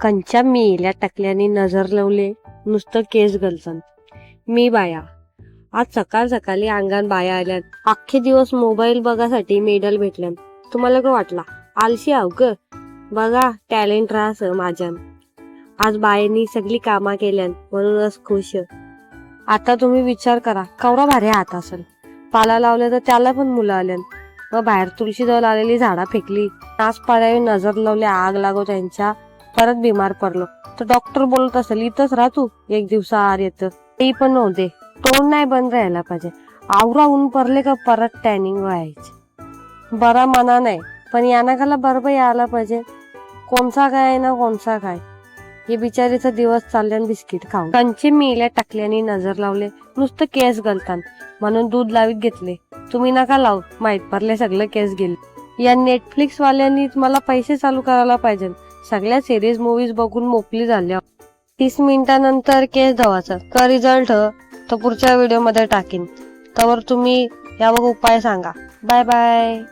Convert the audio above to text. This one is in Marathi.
कंच्या मेल्या टकल्याने नजर लावले नुसतं केस गलसन. मी बाया आज सकाळ सकाळी अंगण बाया आल्यात. अख्खे दिवस मोबाईल बघासाठी मेडल भेटल्यान. तुम्हाला काय वाटला आलशी आव ग? बघा टॅलेंट राहस माझ्यान. आज बायांनी सगळी कामा केल्यान म्हणूनच खुश. आता तुम्ही विचार करा कवरा भारी हात असेल. पाला लावले तर त्याला पण मुलं आल्यान. मग बाहेर तुळशी जवळ आलेली झाडा फेकली. नाच पाड्यावर नजर लावली आग लागो त्यांच्या. परत बिमार पडलो तर डॉक्टर बोलत असेल इथंच राह तू, एक दिवसा आर येतं. ते पण नव्हते. तोंड नाही बंद राहायला पाहिजे. आवरा ऊन पडले का परत टॅनिंग व्हायची. बरा मना नाही पण यानाकाला बरोबर यायला पाहिजे. कोणचा काय ना कोणचा काय. हे बिचारीचा दिवस चालल्यान बिस्किट खाऊन. कंचे मेल्या टाकल्याने नजर लावले नुसतं केस गलतान म्हणून दूध लावीत घेतले. तुम्ही नका लावू, माहित पडले सगळं केस गेले. या नेटफ्लिक्स वाल्यांनी मला पैसे चालू करायला पाहिजे. सगळ्या सिरीज मूवीज बघून मोकळी झाल्या. 30 मिनिटानंतर केस धवाचा का रिझल्ट तर पुढच्या व्हिडिओ मध्ये टाकीन. त्यावर तुम्ही यावर उपाय सांगा. Bye bye.